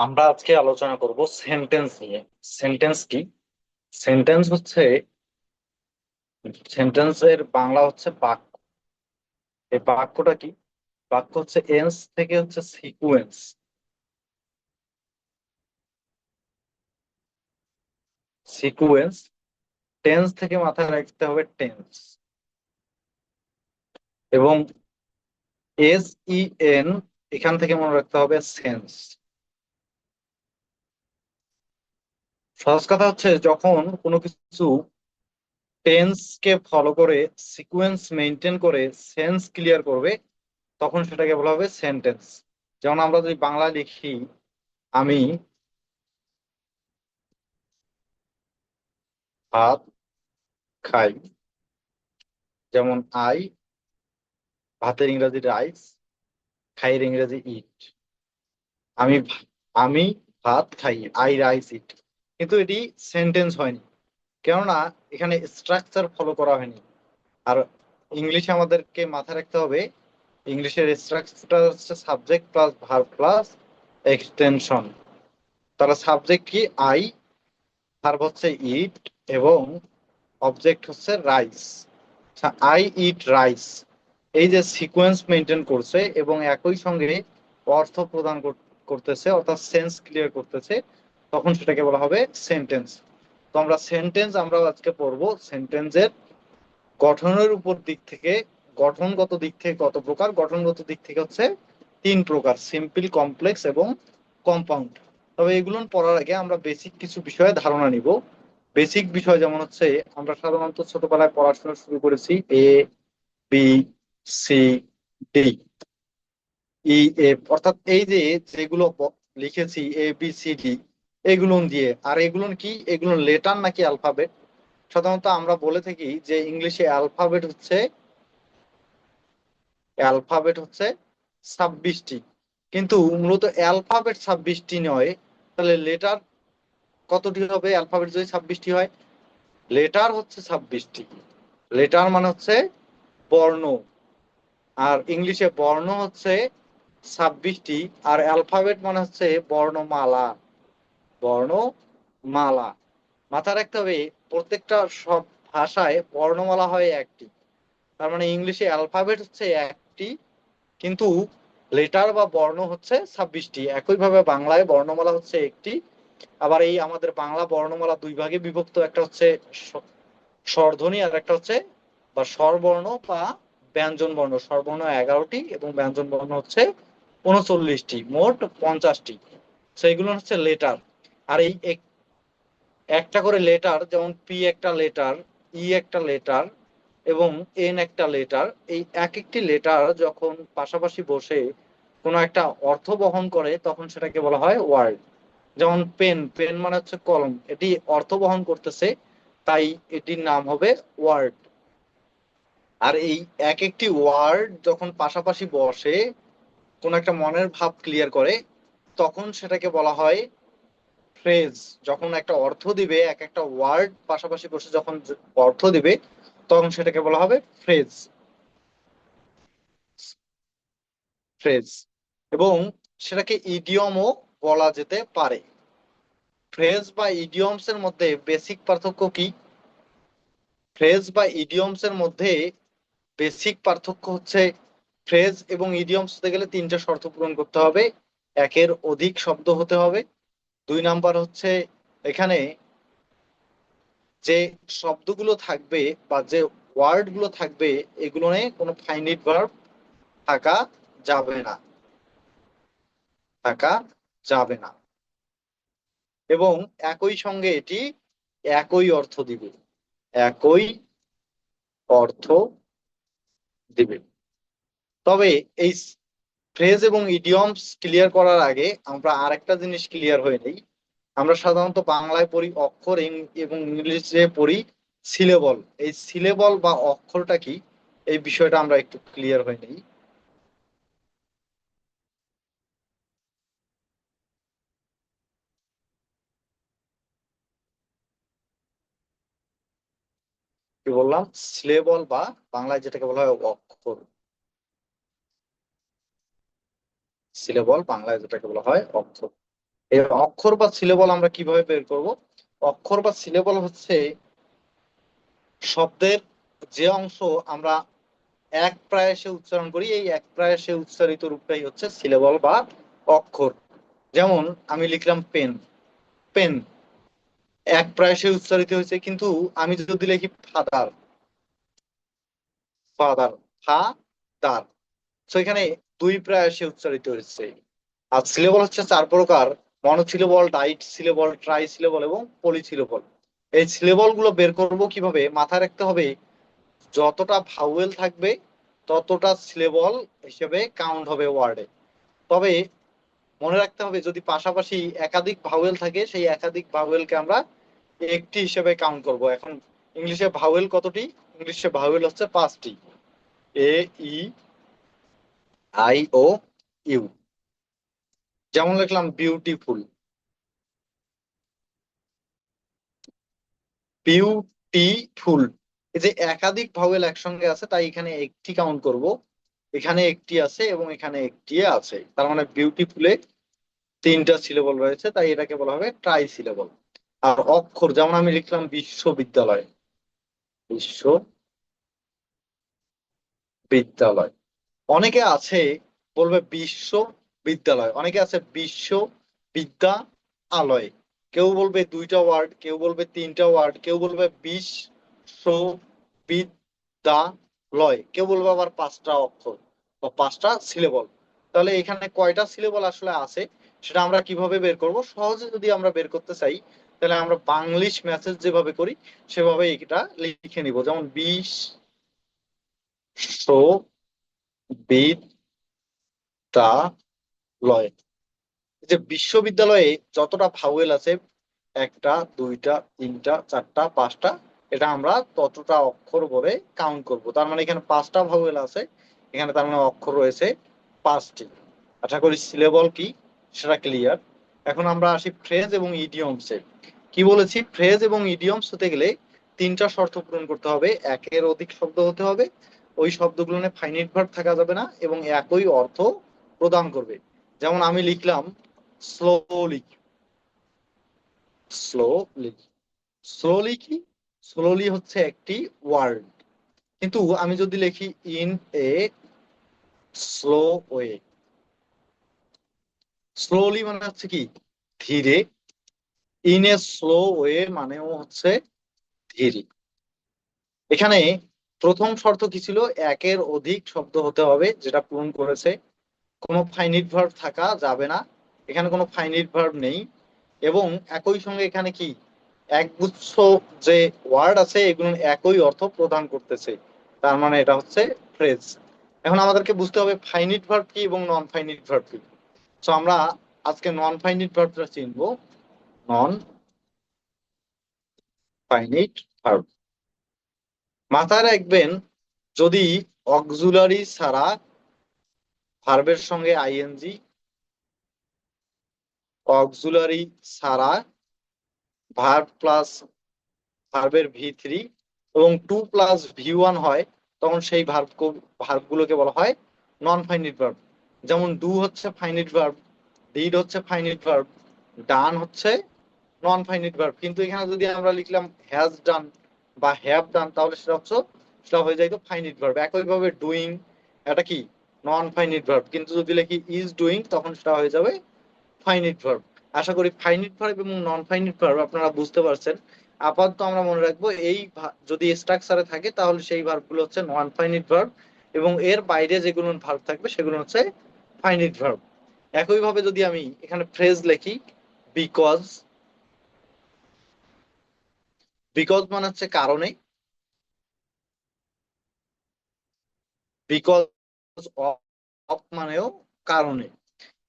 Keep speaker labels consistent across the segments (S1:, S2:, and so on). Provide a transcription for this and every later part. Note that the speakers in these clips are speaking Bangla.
S1: আমরা আজকে আলোচনা করব সেন্টেন্স নিয়ে। সেন্টেন্স কি? সেন্টেন্স হচ্ছে, সেন্টেন্সের বাংলা হচ্ছে বাক্য। এই বাক্যটা কি? বাক্য হচ্ছে এন্স থেকে হচ্ছে সিকুয়েন্স। সিকুয়েন্স, টেন্স থেকে মাথায় রাখতে হবে টেন্স, এবং এস ই এন এখান থেকে মনে রাখতে হবে সেন্স। সহজ কথা হচ্ছে, যখন কোনো কিছু টেন্স কে ফলো করে, সিকুয়েন্স মেনটেন করে সেন্স ক্লিয়ার করবে, তখন সেটাকে বলা হবে সেন্টেন্স। যেমন আমরা যদি বাংলা লিখি, আমি ভাত খাই, যেমন আই, ভাতের ইংরেজি রাইস, খাইয়ের ইংরেজি ইট। আমি আমি ভাত খাই, আই রাইস ইট। কিন্তু এটি সেন্টেন্স হয়নি, কেননা এখানে স্ট্রাকচার ফলো করা হয়নি। আর ইংলিশে আমাদেরকে মাথায় রাখতে হবে, ইংলিশের স্ট্রাকচার হচ্ছে subject plus verb plus extension. তাহলে সাবজেক্ট কি? আই, ভার্ব হচ্ছে ইট, এবং অবজেক্ট হচ্ছে রাইস। আই ইট রাইস, এই যে সিকোয়েন্স মেনটেন করছে এবং একই সঙ্গে অর্থ প্রদান করতেছে, অর্থাৎ সেন্স ক্লিয়ার করতেছে, তখন সেটাকে বলা হবে সেন্টেন্স। তো আমরা সেন্টেন্স আমরা আজকে পড়বো সেন্টেন্সের গঠনের উপর দিক থেকে। গঠনগত দিক থেকে কত প্রকার? গঠনগত দিক থেকে হচ্ছে তিন প্রকার: সিম্পল, কমপ্লেক্স এবং কম্পাউন্ড। তবে এগুলো পড়ার আগে আমরা বেসিক কিছু বিষয়ে ধারণা নিব। বেসিক বিষয় যেমন হচ্ছে, আমরা সাধারণত ছোটবেলায় পড়াশোনা শুরু করেছি এ, বি, সি, ডি, ই, এফ, অর্থাৎ এই যে যেগুলো লিখেছি এ বি সি ডি, এগুলো দিয়ে। আর এগুলো কি? এগুলো লেটার নাকি অ্যালফাবেট? সাধারণত আমরা বলে থাকি যে ইংলিশে অ্যালফাবেট হচ্ছে 26টি, কিন্তু মূলত অ্যালফাবেট 26টি নয়। তাহলে লেটার কতটি হবে অ্যালফাবেট যদি 26টি হয়? লেটার হচ্ছে 26টি। লেটার মানে হচ্ছে বর্ণ, আর ইংলিশে বর্ণ হচ্ছে 26টি। আর অ্যালফাবেট মানে হচ্ছে বর্ণমালা। বর্ণমালা মাথায় রাখতে হবে, প্রত্যেকটা সব ভাষায় বর্ণমালা হয় একটি। তার মানে ইংলিশে অ্যালফাবেট হচ্ছে একটি, কিন্তু লেটার বা বর্ণ হচ্ছে 26টি। একইভাবে বাংলায় বর্ণমালা হচ্ছে একটি। আবার এই আমাদের বাংলা বর্ণমালা দুই ভাগে বিভক্ত, একটা হচ্ছে স্বরধ্বনি, আর একটা হচ্ছে বা স্বরবর্ণ বা ব্যঞ্জন বর্ণ। স্বরবর্ণ 11টি এবং ব্যঞ্জন বর্ণ হচ্ছে 39টি, মোট 50টি। সেইগুলো হচ্ছে লেটার। আর এই একটা করে লেটার, যেমন পি একটা লেটার, ই একটা লেটার, এবং এন একটা লেটার। এই এক একটি লেটার যখন পাশাপাশি বসে কোনো একটা অর্থ বহন করে, তখন সেটাকে বলা হয় ওয়ার্ড। যেমন পেন, পেন মানে হচ্ছে কলম, এটি অর্থ বহন করতেছে, তাই এটির নাম হবে ওয়ার্ড। আর এই এক একটি ওয়ার্ড যখন পাশাপাশি বসে কোন একটা মনের ভাব ক্লিয়ার করে, তখন সেটাকে বলা হয় ফ্রেজ। যখন একটা অর্থ দিবে, এক একটা ওয়ার্ড পাশাপাশি বসে যখন অর্থ দিবে, তখন সেটাকে বলা হবে ফ্রেজ। ফ্রেজ, এবং সেটাকে ইডিয়মও বলা যেতে পারে। ফ্রেজ বা ইডিয়মস এর মধ্যে বেসিক পার্থক্য কি? ফ্রেজ বা ইডিয়মস এর মধ্যে বেসিক পার্থক্য হচ্ছে, ফ্রেজ এবং ইডিয়মস হতে গেলে তিনটা শর্ত পূরণ করতে হবে। একের অধিক শব্দ হতে হবে। দুই নাম্বার হচ্ছে, এখানে যে শব্দগুলো থাকবে বা যে ওয়ার্ড গুলো থাকবে, এগুলো নিয়ে কোনো ফাইনাইট ভার্ব থাকা যাবে না। থাকা যাবে না। এবং একই সঙ্গে এটি একই অর্থ দিবে। একই অর্থ দিবে। তবে এই ফ্রেজ এবং ইডিয়মস ক্লিয়ার করার আগে আমরা আরেকটা জিনিস ক্লিয়ার হয়ে নেই। আমরা সাধারণত বাংলায় পড়ি অক্ষর, এবং ইংলিশে পড়ি সিলেবল। এই সিলেবল বা অক্ষরটা কি, এই বিষয়টা আমরা একটু ক্লিয়ার হয়ে নেই। কি বললাম? সিলেবল বা বাংলায় যেটাকে বলা হয় অক্ষর। সিলেবল বাংলায় যেটাকে বলা হয় অক্ষর। এই অক্ষর বা সিলেবল আমরা কিভাবে বের করব? অক্ষর বা সিলেবল হচ্ছে শব্দের যে অংশ আমরা এক প্রায়াসে উচ্চারণ করি, এই এক প্রায়াসে উচ্চারিত রূপটাই হচ্ছে সিলেবল বা অক্ষর। যেমন আমি লিখলাম পেন, পেন এক প্রায়াসে উচ্চারিত হয়েছে, কিন্তু আমি যদি লিখি ফাদার, ফাদার, ফাদার, তো এখানে দুই প্রায়াসে উচ্চারিত হয়েছে। আর সিলেবল হচ্ছে চার প্রকার: মনোসিলেবল, ডাইট সিলেবল, ট্রাই সিলেবল এবং পলিসিলেবল। এই সিলেবল গুলো বের করব কিভাবে? মাথায় রাখতে হবে যতটা ভাওয়েল থাকবে ততটা সিলেবল হিসেবে কাউন্ট হবে ওয়ার্ডে। তবে মনে রাখতে হবে যদি পাশাপাশি একাধিক ভাওয়েল থাকে সেই একাধিক ভাওয়েলকে আমরা একটি হিসেবে কাউন্ট করব। এখন ইংলিশে ভাওয়েল কতটি? ইংলিশে ভাওয়েল হচ্ছে পাঁচটি: এ, ই, আই, ও, ইউ। যেমন লিখলাম বিউটিফুল, বিউটিফুল। এই যে একাধিক ভাওয়েল একসঙ্গে আছে তাই এখানে একটি কাউন্ট করব, এখানে একটি আছে এবং এখানে একটি আছে, তার মানে বিউটিফুলে তিনটা সিলেবল রয়েছে, তাই এটাকে বলা হবে ট্রাই সিলেবল। আর অক্ষর যেমন আমি লিখলাম বিশ্ববিদ্যালয়, বিশ্ববিদ্যালয়। অনেকে আছে বলবে বিশ্ববিদ্যালয়, অনেকে আছে বিদ্যালয়। কেউ বলবে দুইটা ওয়ার্ড, কেউ বলবে তিনটা ওয়ার্ড, কেউ বলবে বিশ্ববিদ্যালয়, কেউ বলবে আবার পাঁচটা অক্ষর বা পাঁচটা সিলেবল। তাহলে এখানে কয়টা সিলেবল আসলে আছে সেটা আমরা কিভাবে বের করব? সহজে যদি আমরা বের করতে চাই তাহলে আমরা বাংলিশ মেসেজ যেভাবে করি সেভাবে এটা লিখে নিব। যেমন বিশ্ববিদ্যালয়, যে বিশ্ববিদ্যালয়ে যতটা ভাওয়েল আছে, একটা, দুইটা, তিনটা, চারটা, পাঁচটা, এটা আমরা ততটা অক্ষর বলে কাউন্ট করব। তার মানে এখানে পাঁচটা ভাওয়েল আছে, এখানে তার মানে অক্ষর রয়েছে পাঁচটি। আশা করি সিলেবল কি সেটা ক্লিয়ার। এখন আমরা আসি ফ্রেজ এবং ইডিয়মসে। কি বলেছি? ফ্রেজ এবং ইডিয়মস হতে গেলে তিনটা শর্ত পূরণ করতে হবে: একের অধিক শব্দ হতে হবে, ওই শব্দগুলো ফাইনাইট ভার্ব থাকা যাবে না, এবং একই অর্থ প্রদান করবে। যেমন আমি লিখলাম স্লোলি, স্লোলি, স্লোলি কি? স্লোলি হচ্ছে একটি ওয়ার্ড, কিন্তু আমি যদি লিখি in a slow way, slowly মানে হচ্ছে কি? ধীরে। ইন এ স্লো ওয়ে মানেও হচ্ছে ধীরে। এখানে প্রথম শর্ত কি ছিল? একের অধিক শব্দ হতে হবে, যেটা পূরণ করেছে। কোনো ফাইনিট ভার্ব থাকা যাবে না, এখানে কোনো ফাইনিট ভার্ব নেই। এবং একই সঙ্গে এখানে কি একগুচ্ছ যে ওয়ার্ড আছে এগুলো একই অর্থ প্রদান করতেছে, তার মানে এটা হচ্ছে ফ্রেজ। এখন আমাদেরকে বুঝতে হবে ফাইনিট ভার্ব কি এবং নন ফাইনিট ভার্ব কি। তো আমরা আজকে নন ফাইনিট ভার্বটা চিনবো। নন ফাইনিট ভার্ব মাথায় রাখবেন, যদি অক্সুলারি ছাড়া ভার্বের সঙ্গে আইএনজি, অক্সুলারি ছাড়া ভার্ব প্লাস ভার্বের ভি3 এবং 2+V1 হয়, তখন সেই ভার্বগুলোকে বলা হয় নন ফাইনিট ভার্ব। যেমন ডু হচ্ছে ফাইনিট ভার্ব, ডিড হচ্ছে ফাইনিট ভার্ব, ডান হচ্ছে নন ফাইনিট ভার্ব। কিন্তু এখানে যদি আমরা লিখলাম হ্যাজ ডান বা হ্যাভ ডান তাহলে সেটা হয়ে যাইতো ফাইনিট ভার্ব। একইভাবে ডুইং, এটা কি? Non finite verb. কিন্তু যদি লিখি ইজ ডুইং তখন সেটা হয়ে যাবে ফাইনিট ভার্ব। আশা করি ফাইনিট ভার্ব এবং নন ফাইনিট ভার্ব আপনারা বুঝতে পারছেন। আপাতত আমরা মনে রাখবো এই যদি স্ট্রাকচারে থাকে তাহলে সেই ভার্ব গুলো হচ্ছে নন ফাইনিট ভার্ব, এবং এর বাইরে যেগুলো ভার্ব থাকবে সেগুলো হচ্ছে ফাইনিট ভার্ব। একইভাবে যদি আমি এখানে ফ্রেজ লিখি বিকজ, বিকজ মানে হচ্ছে কারণে, বিকজ অফ মানেও কারণে।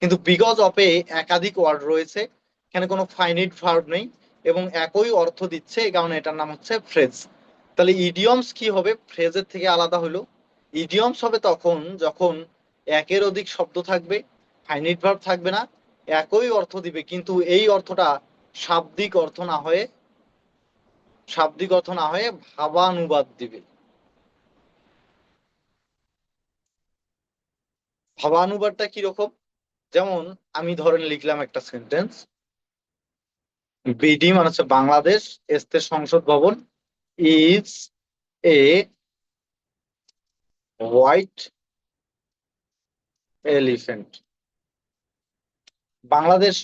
S1: কিন্তু বিকজ অফে একাধিক ওয়ার্ড রয়েছে, এখানে কোনো ফাইনিট ভার্ব নেই এবং একই অর্থ দিচ্ছে, এই কারণে এটার নাম হচ্ছে ফ্রেজ। তাহলে ইডিয়মস কি হবে? ফ্রেজের থেকে আলাদা হলো। ইডিয়মস হবে তখন যখন একের অধিক শব্দ থাকবে, ফাইনিট ভার্ব থাকবে না, একই অর্থ দিবে, কিন্তু এই অর্থটা শাব্দিক অর্থ না হয়ে, শাব্দিক অর্থ না হয়ে ভাবানুবাদ দিবে। ভাবানুবাদটা কিরকম? যেমন আমি ধরেন লিখলাম একটা সেন্টেন্স, বিডি মানে হচ্ছে বাংলাদেশ স্টেট সংসদ ভবন is a white elephant. Bangladesh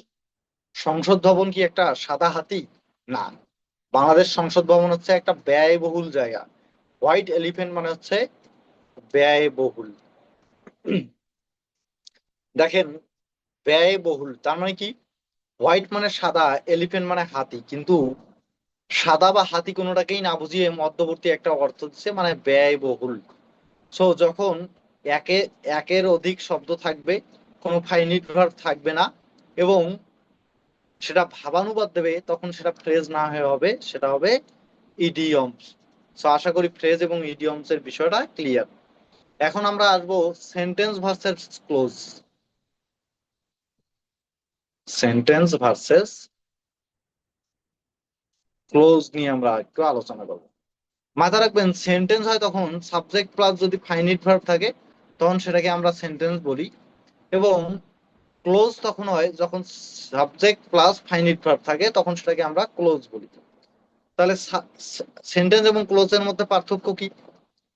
S1: সংসদ ভবন কি একটা সাদা হাতি? না, বাংলাদেশ সংসদ ভবন হচ্ছে একটা ব্যয়বহুল জায়গা। হোয়াইট এলিফ্যান্ট মানে হচ্ছে ব্যয়বহুল। দেখেন, ব্যয়বহুল তার মানে কি? হোয়াইট মানে সাদা, এলিফ্যান্ট মানে হাতি, কিন্তু সাদা বা হাতি কোনোটাকেই না বুঝিয়ে মধ্যবর্তী একটা অর্থ দিচ্ছে, মানে ব্যয়বহুল। সো যখন একে একের অধিক শব্দ থাকবে, কোনো ফাইনিট ভার্ব থাকবে না, এবং সেটা ভাবানুবাদ দেবে, তখন সেটা ফ্রেজ না হয়ে হবে, সেটা হবে ইডিয়মস। সো আশা করি ফ্রেজ এবং ইডিয়মস এর বিষয়টা ক্লিয়ার। এখন আমরা আসবো sentence versus close. Sentence versus close নিয়ে আমরা একটু আলোচনা করবো। মাথায় রাখবেন, সেন্টেন্স হয় তখন সাবজেক্ট প্লাস যদি ফাইনিট ভার্ব থাকে, তখন সেটাকে আমরা সেন্টেন্স বলি, এবং ক্লোজ তখন হয় যখন সাবজেক্ট প্লাস ফাইনিট ভার্ব থাকে, তখন সেটাকে আমরা ক্লোজ বলি। তাহলে সেন্টেন্স এবং ক্লোজের মধ্যে পার্থক্য কি?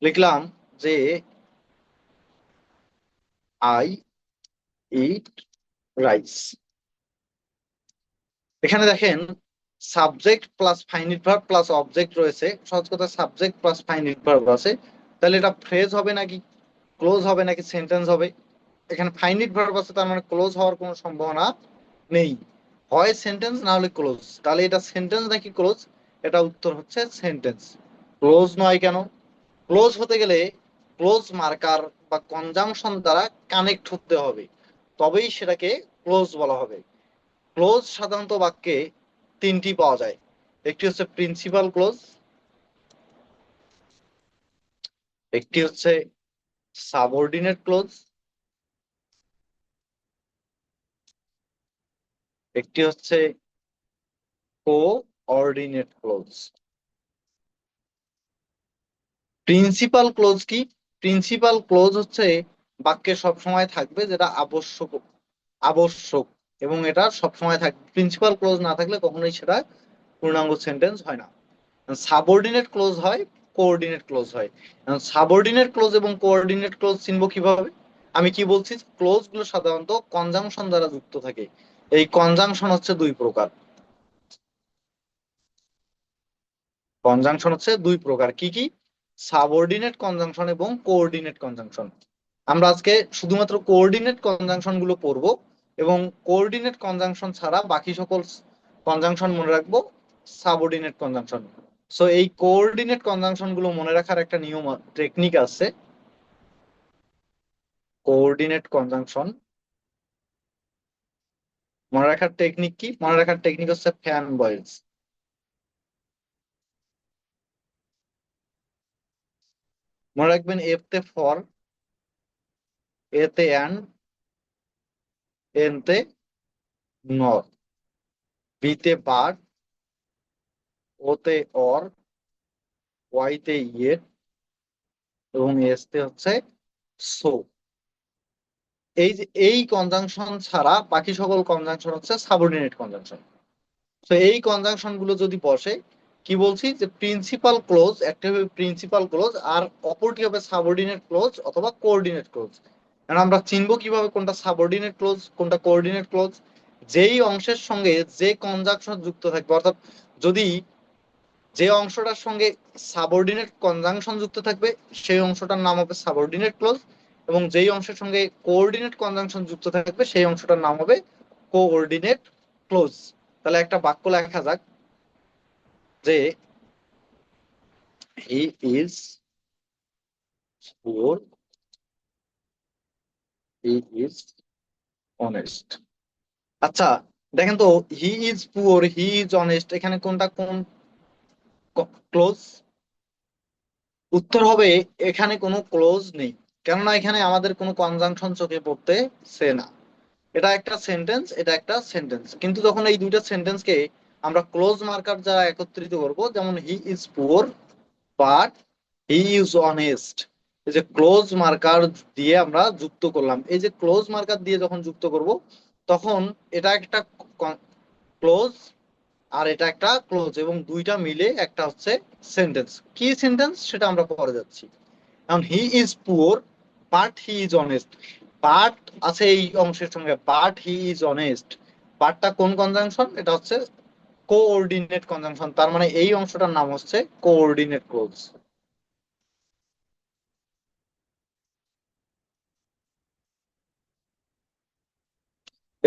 S1: লিখলাম যে আই ইট রাইস। এখানে দেখেন, subject plus finite verb plus object রয়েছে, সহজ কথা সাবজেক্ট প্লাস ফাইনিট ভার্ব আছে। তাহলে এটা ফ্রেজ হবে নাকি ক্লোজ হবে নাকি সেন্টেন্স হবে? এখানে ফাইনিট ভার্ব আছে, তার মানে ক্লোজ হওয়ার কোনো সম্ভাবনা নেই, হয় সেন্টেন্স না হলে ক্লোজ। তাহলে এটা সেন্টেন্স নাকি ক্লোজ? এটা উত্তর হচ্ছে সেন্টেন্স। ক্লোজ নয় কেন? ক্লোজ হতে গেলে ক্লোজ মার্কার বা কনজাংশন দ্বারা কানেক্ট হতে হবে, তবেই সেটাকে ক্লোজ বলা হবে। ক্লোজ সাধারণত বাক্যে তিনটি পাওয়া যায়। একটি হচ্ছে প্রিন্সিপাল ক্লোজ, একটি হচ্ছে সাবঅর্ডিনেট ক্লোজ, একটি হচ্ছে কোঅর্ডিনেট ক্লোজ। প্রিন্সিপাল ক্লোজ কি? প্রিন্সিপাল ক্লোজ হচ্ছে বাক্যে সবসময় থাকবে, যেটা আবশ্যক আবশ্যক, এবং এটা সবসময় থাকবে। প্রিন্সিপাল ক্লোজ না থাকলে কখনোই সেটা পূর্ণাঙ্গ সেন্টেন্স হয় না। সাবঅর্ডিনেট ক্লোজ হয়, কোঅর্ডিনেট ক্লোজ হয়। সাবঅর্ডিনেট ক্লোজ এবং কোঅর্ডিনেট ক্লোজ চিনবো কিভাবে? আমি কি বলছি, ক্লোজ গুলো সাধারণত কনজাংশন দ্বারা যুক্ত থাকে। এই কনজাংশন হচ্ছে দুই প্রকার। কনজাংশন হচ্ছে দুই প্রকার, কি কি? সাবঅর্ডিনেট কনজাংশন এবং কোঅর্ডিনেট কনজাংশন। আমরা আজকে শুধুমাত্র কোঅর্ডিনেট কনজাংশন গুলো পড়বো, এবং কোঅর্ডিনেট কনজাংশন ছাড়া বাকি সকল কনজাংশন মনে রাখবো সাবঅর্ডিনেট কনজাংশন। সো এই কোঅর্ডিনেট কনজাংশন গুলো মনে রাখার একটা নিয়ম টেকনিক আছে। কোঅর্ডিনেট কনজাংশন মনে রাখার টেকনিক কি? মনে রাখার টেকনিক হচ্ছে ফ্যান বয়েজ। মনে রাখবেন, এফ তে ফর, এ তে অ্যান্ড, এন তে নর, বি তে বাট, ও তে অর, ওয়াই তে ইয়েট, এবং এস তে হচ্ছে সো। এই কনজাংশন ছাড়া বাকি সকল কনজাংশন হচ্ছে সাবঅর্ডিনেট কনজাংশন। তো এই কনজাংশন গুলো যদি বসে, কি বলছি, যে প্রিন্সিপাল ক্লোজ একটা হবে প্রিন্সিপাল ক্লোজ, আর অপরটি হবে সাবঅর্ডিনেট ক্লোজ অথবা কোঅর্ডিনেট ক্লোজ। কারণ আমরা চিনবো কিভাবে কোনটা সাবঅর্ডিনেট ক্লোজ কোনটা কোঅর্ডিনেট ক্লোজ? যেই অংশের সঙ্গে যে কনজাংশন যুক্ত থাকবে, অর্থাৎ যদি যে অংশটার সঙ্গে সাবঅর্ডিনেট কনজাংশন যুক্ত থাকবে, সেই অংশটার নাম হবে সাবঅর্ডিনেট ক্লোজ, এবং যেই অংশের সঙ্গে কোঅর্ডিনেট কনজাংশন যুক্ত থাকবে, সেই অংশটার নাম হবে কোঅর্ডিনেট ক্লোজ। তাহলে একটা বাক্য লেখা যাক যে he is poor, he is honest. আচ্ছা, দেখেন তো, he is poor, he is honest, এখানে কোনটা কোন ক্লোজ? উত্তর হবে এখানে কোনো ক্লোজ নেই, কেননা এখানে আমাদের কোনো কনজাংশন চোখে পড়তেছে না। এটা একটা সেন্টেন্স, এটা একটা সেন্টেন্স, কিন্তু যখন এই দুইটা সেন্টেন্সকে আমরা ক্লোজ মার্কার দ্বারা একত্রিত করব, যেমন he is poor but he is honest, এই যে ক্লোজ মার্কার দিয়ে আমরা যুক্ত করলাম, এই যে ক্লোজ মার্কার দিয়ে যখন যুক্ত করব, তখন এটা একটা ক্লোজ, আর এটা একটা ক্লোজ, এবং দুইটা মিলে একটা হচ্ছে সেন্টেন্স। কি সেন্টেন্স সেটা আমরা পরে যাচ্ছি। এখন he is poor but he is honest. But আছে এই অংশের সঙ্গে, বাট হি ইজ অনেস্ট। বাটটা কোন কনজাংশন? এটা হচ্ছে কোঅর্ডিনেট কনজাংশন, তার মানে এই অংশটার নাম হচ্ছে কোঅর্ডিনেট ক্লোজ,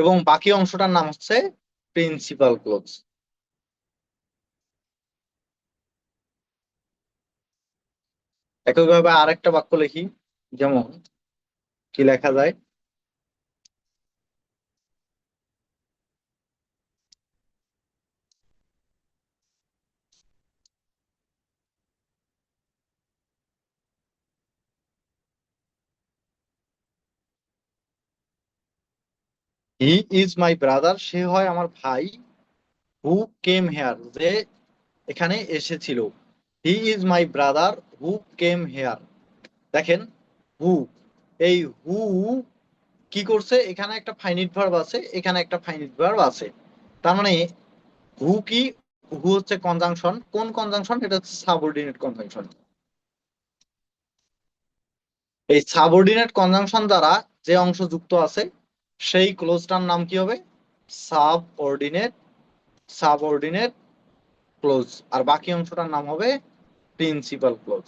S1: এবং বাকি অংশটার নাম হচ্ছে প্রিন্সিপাল ক্লোজ। একইভাবে আরেকটা বাক্য লিখি, যেমন কি লেখা যায়, হি ইজ মাই ব্রাদার, সে হয় আমার ভাই, হু কেম হেয়ার, যে এখানে এসেছিল। হি is my brother who came hair. দেখেন, হু, এই হু কি করছে, এখানে একটা ফাইনিট ভার্ব আছে, এখানে একটা ফাইনিট ভার্ব আছে। তার মানে হু কি, হু হচ্ছে কনজাংশন। কোন কনজাংশন? এটা হচ্ছে সাবঅর্ডিনেট কনজাংশন। এই সাবঅর্ডিনেট কনজাংশন দ্বারা যে অংশ যুক্ত আছে সেই ক্লোজটার নাম কি হবে? Subordinate, subordinate clause. আর বাকি অংশটার নাম হবে প্রিন্সিপাল ক্লোজ।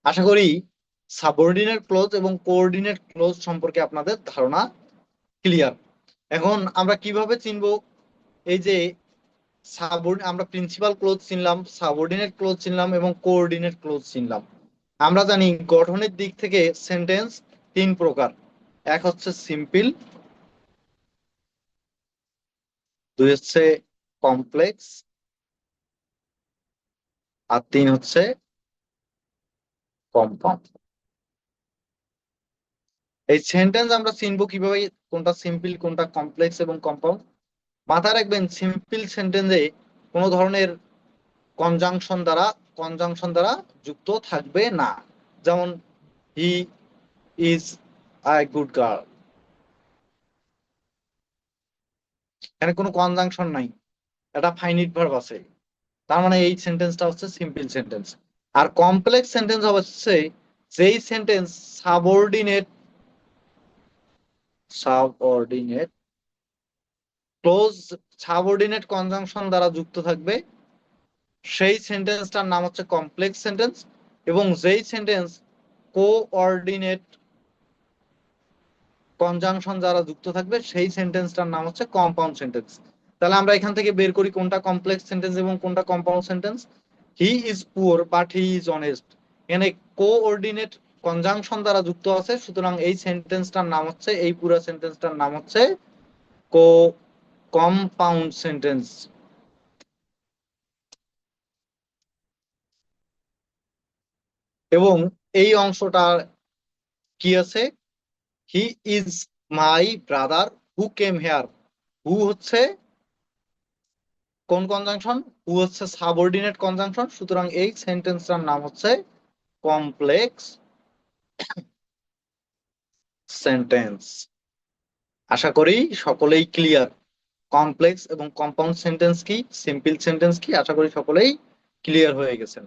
S1: আশা করি সাবঅর্ডিনেট ক্লোজ এবং কোঅর্ডিনেট ক্লোজ সম্পর্কে আপনাদের ধারণা ক্লিয়ার। এখন আমরা কিভাবে চিনবো এই যে আমরা প্রিন্সিপাল ক্লোজ চিনলাম, সাবঅর্ডিনেট ক্লোজ চিনলাম এবং কোঅর্ডিনেট ক্লোজ চিনলাম। আমরা জানি গঠনের দিক থেকে সেন্টেন্স তিন প্রকার। এক হচ্ছে সিম্পল, দুই হচ্ছে কমপ্লেক্স, আর তিন হচ্ছে কম্পাউন্ড। এই সেন্টেন্স আমরা চিনবো কিভাবে, কোনটা সিম্পল কোনটা কমপ্লেক্স এবং কম্পাউন্ড? মাথায় রাখবেন, সিম্পল সেন্টেন্সে কোনো ধরনের কনজাংশন দ্বারা কনজাংশন দ্বারা যুক্ত থাকবে না। যেমন he is a good girl, এখানে কোনো কনজাংশন নাই, এটা ফাইনিট ভার্ব আছে। তার মানে এই সেন্টেন্সটা হচ্ছে সিম্পল সেন্টেন্স। আর কমপ্লেক্স সেন্টেন্স হচ্ছে যেই sentence subordinate subordinate clause, subordinate conjunction দ্বারা যুক্ত থাকবে, সেই সেন্টেন্সটার নাম হচ্ছে কমপ্লেক্স সেন্টেন্স। এবং যেই সেন্টেন্স কোঅর্ডিনেট কনজাংশন দ্বারা যুক্ত থাকবে সেই সেন্টেন্সটার নাম হচ্ছে কম্পাউন্ড সেন্টেন্স। তাহলে আমরা এখান থেকে বের করি কোনটা কমপ্লেক্স সেন্টেন্স এবং কোনটা compound sentence. He is poor but he is honest, এখানে কোঅর্ডিনেট কনজাংশন দ্বারা যুক্ত আছে, সুতরাং এই সেন্টেন্সটার নাম হচ্ছে, এই পুরো সেন্টেন্সটার নাম হচ্ছে কো কম্পাউন্ড সেন্টেন্স। এবং এই অংশটা কি আছে, he is my brother who came here. Who হচ্ছে কোন কনজাংশন? হু হচ্ছে সাবঅর্ডিনেট কনজাংশন, সুতরাং এই সেন্টেন্সটার নাম হচ্ছে কমপ্লেক্স সেন্টেন্স। আশা করি সকলেই ক্লিয়ার। কমপ্লেক্স এবং কম্পাউন্ড সেন্টেন্স কি, সিম্পল সেন্টেন্স কি, আশা করি সকলেই ক্লিয়ার হয়ে গেছেন।